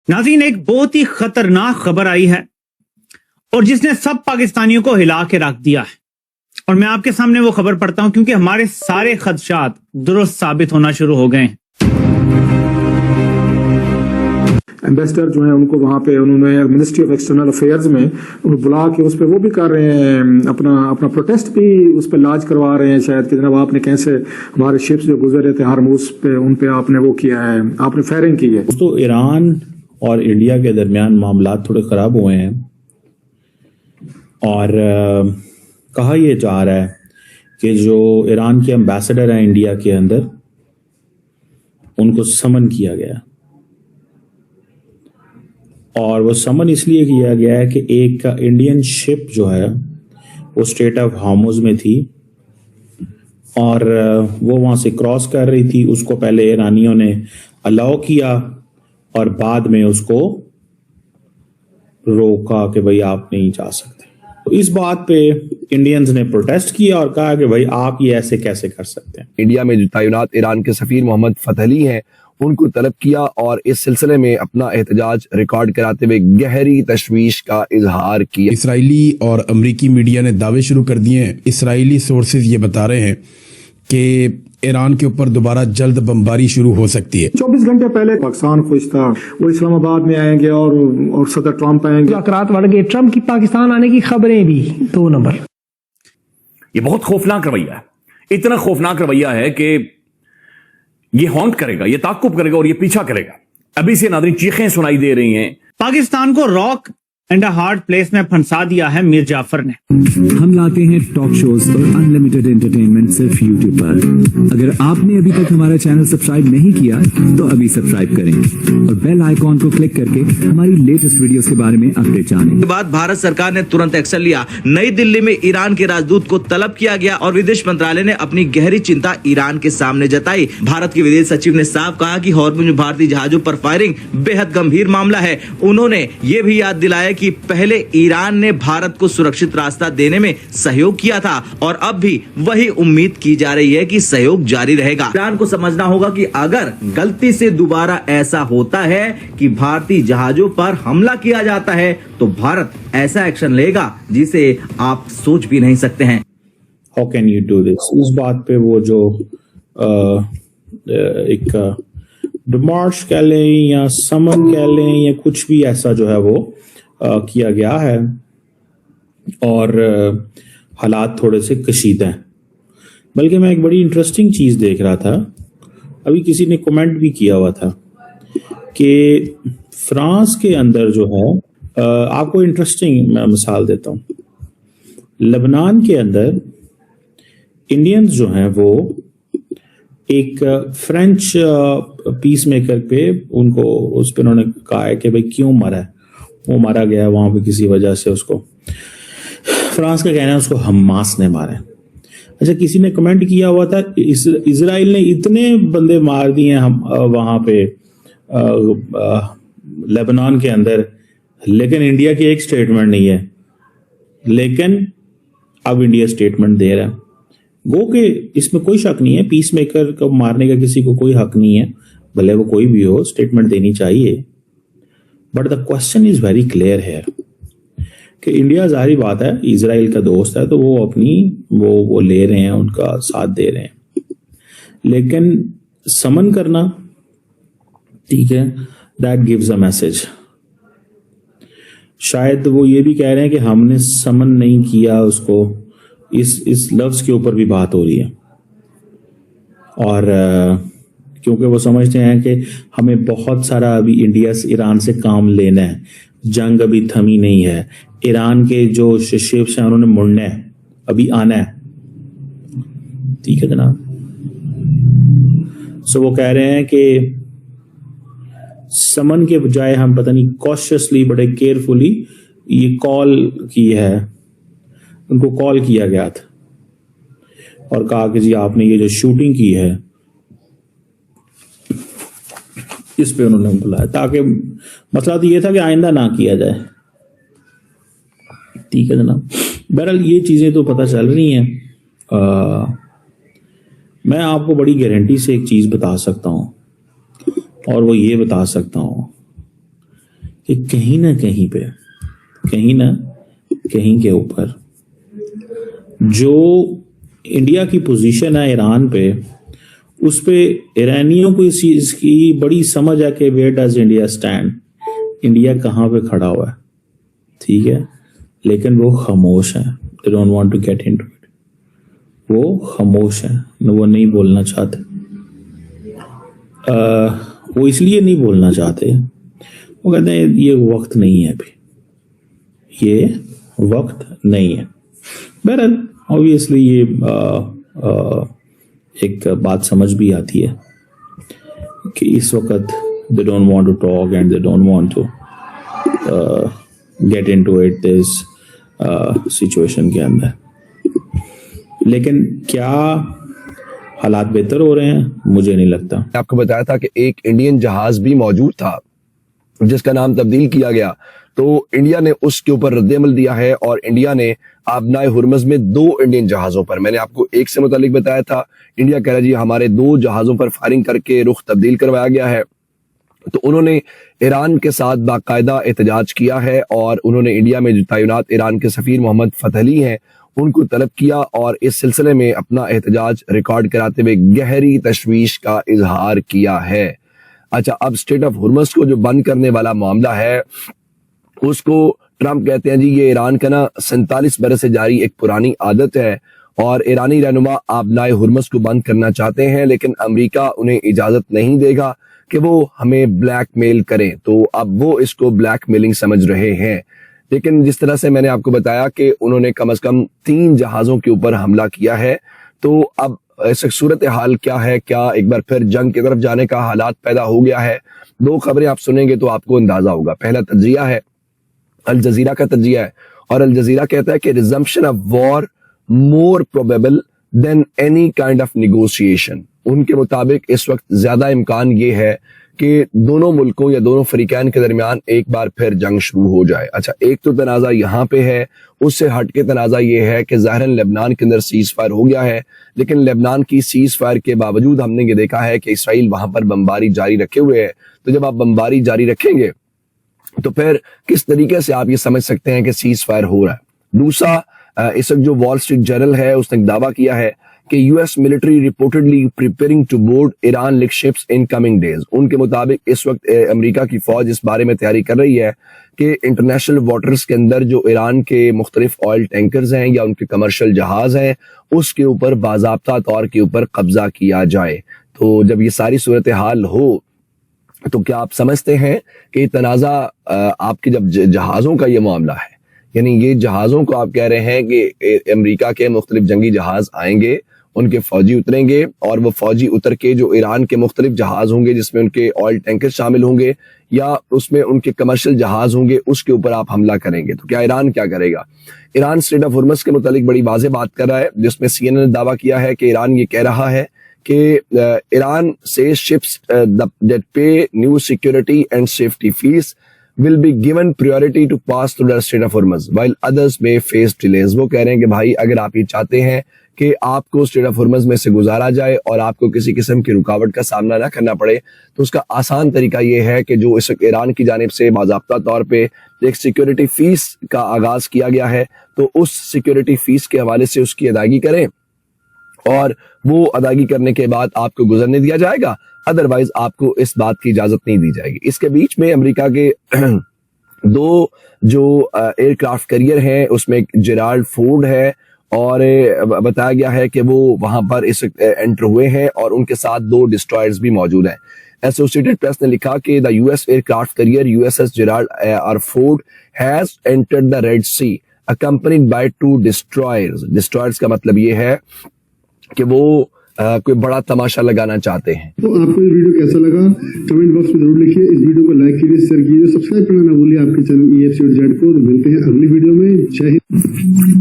नाज़रीन, एक बहुत ही खतरनाक खबर आई है और जिसने सब पाकिस्तानियों को हिला के रख दिया है। और मैं आपके सामने वो खबर पढ़ता हूं क्योंकि हमारे सारे खदशात दुरुस्त साबित होना शुरू हो गए हैं। एम्बेसडर जो है उनको वहां पे उन्होंने मिनिस्ट्री ऑफ एक्सटर्नल अफेयर्स में उनको बुला के उस पर वो भी कर रहे हैं, अपना प्रोटेस्ट भी उस पर लॉन्च करवा रहे हैं शायद कि जनाब आपने कैसे हमारे शिप्स जो गुजर रहे थे हारमूज पे उन पे आपने वो किया है, आपने फायरिंग की है। तो ईरान और इंडिया के दरमियान मामला थोड़े खराब हुए हैं और कहा यह जा रहा है कि जो ईरान के एम्बेसडर हैं इंडिया के अंदर उनको समन किया गया और वो समन इसलिए किया गया है कि एक इंडियन शिप जो है वो स्ट्रेट ऑफ हार्मुज में थी और वो वहां से क्रॉस कर रही थी। उसको पहले ईरानियों ने अलाउ किया और बाद में उसको रोका कि भाई आप नहीं जा सकते। तो इस बात पे इंडियंस ने प्रोटेस्ट किया और कहा कि भाई आप ये ऐसे कैसे कर सकते हैं। इंडिया में जो तैनात ईरान के सफीर मोहम्मद फतह अली हैं उनको तलब किया और इस सिलसिले में अपना एहतजाज रिकॉर्ड कराते हुए गहरी तशवीश का इजहार किया। इसराइली और अमरीकी मीडिया ने दावे शुरू कर दिए हैं। इसराइली सोर्सेज ये बता रहे हैं कि ईरान के ऊपर दोबारा जल्द बमबारी शुरू हो सकती है। 24 घंटे पहले पाकिस्तान खुश था, वो इस्लामाबाद में आएंगे और सदर ट्रंप आएंगे। मुज़ाकरात बढ़ गए, ट्रंप की पाकिस्तान आने की खबरें भी 2 नंबर। ये बहुत खौफनाक रवैया है, इतना खौफनाक रवैया है कि ये हॉन्ट करेगा, ये ताक्कुब करेगा और ये पीछा करेगा। अभी से नाज़रीन चीखें सुनाई दे रही हैं। पाकिस्तान को rock and a hard place में फंसा दिया है मीर जाफर ने। हम लाते हैं टॉक शोज और अनलिमिटेड एंटरटेनमेंट सिर्फ यूट्यूब पर। अगर आपने अभी तक हमारा चैनल सब्सक्राइब नहीं किया तो अभी सब्सक्राइब करें और बेल आइकॉन को क्लिक करके हमारी लेटेस्ट वीडियोस के बारे में अपडेट जानें। के बाद भारत सरकार ने तुरंत एक्शन लिया। नई दिल्ली में ईरान के राजदूत को तलब किया गया और विदेश मंत्रालय ने अपनी गहरी चिंता ईरान के सामने जताई। भारत के विदेश सचिव ने साफ कहा कि हॉर्मुज में भारतीय जहाजों पर फायरिंग बेहद गंभीर मामला है। उन्होंने ये भी याद दिलाया कि पहले ईरान ने भारत को सुरक्षित रास्ता देने में सहयोग किया था और अब भी वही उम्मीद की जा रही है कि सहयोग जारी रहेगा। ईरान को समझना होगा कि अगर गलती से दोबारा ऐसा होता है कि भारतीय जहाजों पर हमला किया जाता है तो भारत ऐसा एक्शन लेगा जिसे आप सोच भी नहीं सकते हैं। How can you do this? उस बात पे वो जो एक डिमार्च कह लें या समन कह लें या कुछ भी ऐसा जो है वो किया गया है और हालात थोड़े से कशीदा हैं। बल्कि मैं एक बड़ी इंटरेस्टिंग चीज़ देख रहा था, अभी किसी ने कमेंट भी किया हुआ था कि फ्रांस के अंदर जो है आपको इंटरेस्टिंग मैं मिसाल देता हूँ। लेबनान के अंदर इंडियंस जो हैं वो एक फ्रेंच पीस मेकर पे उनको उस पर उन्होंने कहा है कि भाई क्यों मरा है, वो मारा गया वहां पे किसी वजह से। उसको फ्रांस का कहना है उसको हमास ने मारा है। अच्छा, किसी ने कमेंट किया हुआ था इजराइल ने इतने बंदे मार दिए हम वहां पे लेबनान के अंदर, लेकिन इंडिया की एक स्टेटमेंट नहीं है। लेकिन अब इंडिया स्टेटमेंट दे रहा है। वो कि इसमें कोई शक नहीं है, पीस मेकर को मारने का किसी को कोई हक नहीं है, भले वो कोई भी हो, स्टेटमेंट देनी चाहिए। But the question is very clear है कि इंडिया जाहिर बात है इजराइल का दोस्त है तो वो अपनी वो ले रहे हैं, उनका साथ दे रहे हैं। लेकिन समन करना, ठीक है, दैट गिव्स अ मैसेज। शायद वो ये भी कह रहे हैं कि हमने समन नहीं किया उसको, इस लफ्ज के ऊपर भी बात हो रही है। और क्योंकि वो समझते हैं कि हमें बहुत सारा अभी इंडिया से ईरान से काम लेना है, जंग अभी थमी नहीं है, ईरान के जो शिप्स हैं उन्होंने मुड़ना है, अभी आना है। ठीक है जनाब। सो वो कह रहे हैं कि समन के बजाय हम पता नहीं कॉशियसली बड़े केयरफुली ये कॉल की है, उनको कॉल किया गया था और कहा कि जी आपने ये जो शूटिंग की है इस पे उन्होंने बुलाया, ताकि मसला तो ये था कि आइंदा ना किया जाए। ठीक है जनाब। बहरहाल ये चीजें तो पता चल रही हैं। मैं आपको बड़ी गारंटी से एक चीज बता सकता हूं और वो ये बता सकता हूं कि कहीं ना कहीं के ऊपर जो इंडिया की पोजीशन है ईरान पे, उस पे ईरानियों को इस चीज की बड़ी समझ है कि where does India stand, India कहाँ पे खड़ा हुआ है, ठीक है, लेकिन वो खामोश है, they don't want to get into it, वो खामोश है, वो नहीं बोलना चाहते। वो इसलिए नहीं बोलना चाहते, वो कहते हैं ये वक्त नहीं है अभी, ये वक्त नहीं है। बहरहाल ऑब्वियसली ये एक बात समझ भी आती है कि इस वक्त they don't want to talk and they don't want to get into it this situation के अंदर। लेकिन क्या हालात बेहतर हो रहे हैं? मुझे नहीं लगता। आपको बताया था कि एक इंडियन जहाज भी मौजूद था जिसका नाम तब्दील किया गया, तो इंडिया ने उसके ऊपर रद्द-ए-अमल दिया है और इंडिया ने आबनाए हुर्मुज़ में 2 इंडियन जहाजों पर, मैंने आपको एक से मुतालिक बताया था, इंडिया कह रहा जी हमारे 2 जहाजों पर फायरिंग करके रुख तब्दील करवाया गया है। तो उन्होंने ईरान के साथ बाकायदा एहतजाज किया है और उन्होंने इंडिया में जो तैनात ईरान के सफीर मोहम्मद फतहली हैं उनको तलब किया और इस सिलसिले में अपना एहतजाज रिकॉर्ड कराते हुए गहरी तशवीश का इजहार किया है। अच्छा, अब स्ट्रेट ऑफ हुर्मुज़ को जो बंद करने वाला मामला है उसको ट्रंप कहते हैं जी ये ईरान का ना 47 बरस से जारी एक पुरानी आदत है और ईरानी रहनुमा आबनाए हुर्मुज़ को बंद करना चाहते हैं, लेकिन अमेरिका उन्हें इजाजत नहीं देगा कि वो हमें ब्लैकमेल करें। तो अब वो इसको ब्लैकमेलिंग समझ रहे हैं। लेकिन जिस तरह से मैंने आपको बताया कि उन्होंने कम से कम 3 जहाजों के ऊपर हमला किया है, तो अब ऐसे सूरत हाल क्या है, क्या एक बार फिर जंग की तरफ जाने का हालात पैदा हो गया है? 2 खबरें आप सुनेंगे तो आपको अंदाजा होगा। पहला तज्जिया है, अल जजीरा का तज्जिया है और अल जजीरा कहता है कि resumption of war more probable than any kind of negotiation. उनके मुताबिक इस वक्त ज्यादा इम्कान ये है कि दोनों मुल्कों या दोनों फरीकैन के दरमियान एक बार फिर जंग शुरू हो जाए। अच्छा, एक तो तनाज़ा यहाँ पे है, उससे हट के तनाज़ा ये है कि ज़ाहिरन लेबनान के अंदर सीज फायर हो गया है, लेकिन लेबनान की सीज फायर के बावजूद हमने ये देखा है कि इसराइल वहां पर बमबारी जारी रखे हुए है। तो जब आप बमबारी जारी रखेंगे तो फिर किस तरीके से आप ये समझ सकते हैं कि सीज फायर हो रहा है। दूसरा, इस वक्त जो वॉल स्ट्रीट जर्नल है उसने दावा किया है कि US military reportedly preparing to board Iran link ships in coming days. उनके मुताबिक इस वक्त अमेरिका की फौज इस बारे में तैयारी कर रही है कि इंटरनेशनल वाटर्स के अंदर जो ईरान के मुख्तलिफ ऑयल टैंकर्स हैं या उनके कमर्शियल जहाज हैं उसके ऊपर बाज़ाब्ता तौर के ऊपर कब्जा किया जाए। तो जब ये सारी सूरत हाल हो तो क्या आप समझते हैं कि तनाज़ा आपके जब जहाज़ों का ये मामला है, यानी ये जहाज़ों को आप कह रहे हैं कि अमेरिका के मुख्तलिफ जंगी जहाज आएंगे, उनके फौजी उतरेंगे और वो फौजी उतर के जो ईरान के मुख्तलिफ जहाज होंगे जिसमें उनके ऑयल टैंकर शामिल होंगे या उसमें उनके कमर्शियल जहाज होंगे उसके ऊपर आप हमला करेंगे। तो क्या ईरान क्या करेगा? ईरान स्ट्रेट ऑफ हुर्मुज़ के मुतालिक बड़ी वाज़ेह बात कर रहा है, जिसमें CNN ने दावा किया है कि ईरान ये कह रहा है कि ईरान से शिप्स दैट पे new security and safety fees will be given priority to pass through the Strait of Hormuz while others may face delays। वो कह रहे हैं कि भाई अगर आप ये चाहते हैं कि आपको स्ट्रेट ऑफ हुर्मुज़ में से गुजारा जाए और आपको किसी किस्म की रुकावट का सामना ना करना पड़े, तो उसका आसान तरीका ये है कि जो इस ईरान की जानिब से बाज़ाब्ता तौर पे एक सिक्योरिटी फीस का आगाज किया गया है, तो उस सिक्योरिटी फीस के हवाले से उसकी अदायगी करें और वो अदायगी करने के बाद आपको गुजरने दिया जाएगा, अदरवाइज आपको इस बात की इजाजत नहीं दी जाएगी। इसके बीच में अमेरिका के 2 जो एयरक्राफ्ट कैरियर हैं उसमें एक जेराल्ड फोर्ड है और बताया गया है कि वो वहां पर इस एंटर हुए हैं और उनके साथ 2 डिस्ट्रॉयर्स भी मौजूद हैं। एसोसिएटेड प्रेस ने लिखा कि the US aircraft carrier USS Gerald R Ford has entered the Red Sea accompanied by 2 destroyers. Destroyers का मतलब ये है कि वो कोई बड़ा तमाशा लगाना चाहते हैं। तो आपको ये वीडियो कैसा लगा कमेंट बॉक्स में जरूर लिखिए, इस वीडियो को लाइक कीजिए, शेयर कीजिए, सब्सक्राइब करना ना भूलिए आपके चैनल EFC और जेड को। मिलते हैं अगली वीडियो में। जय हिंद।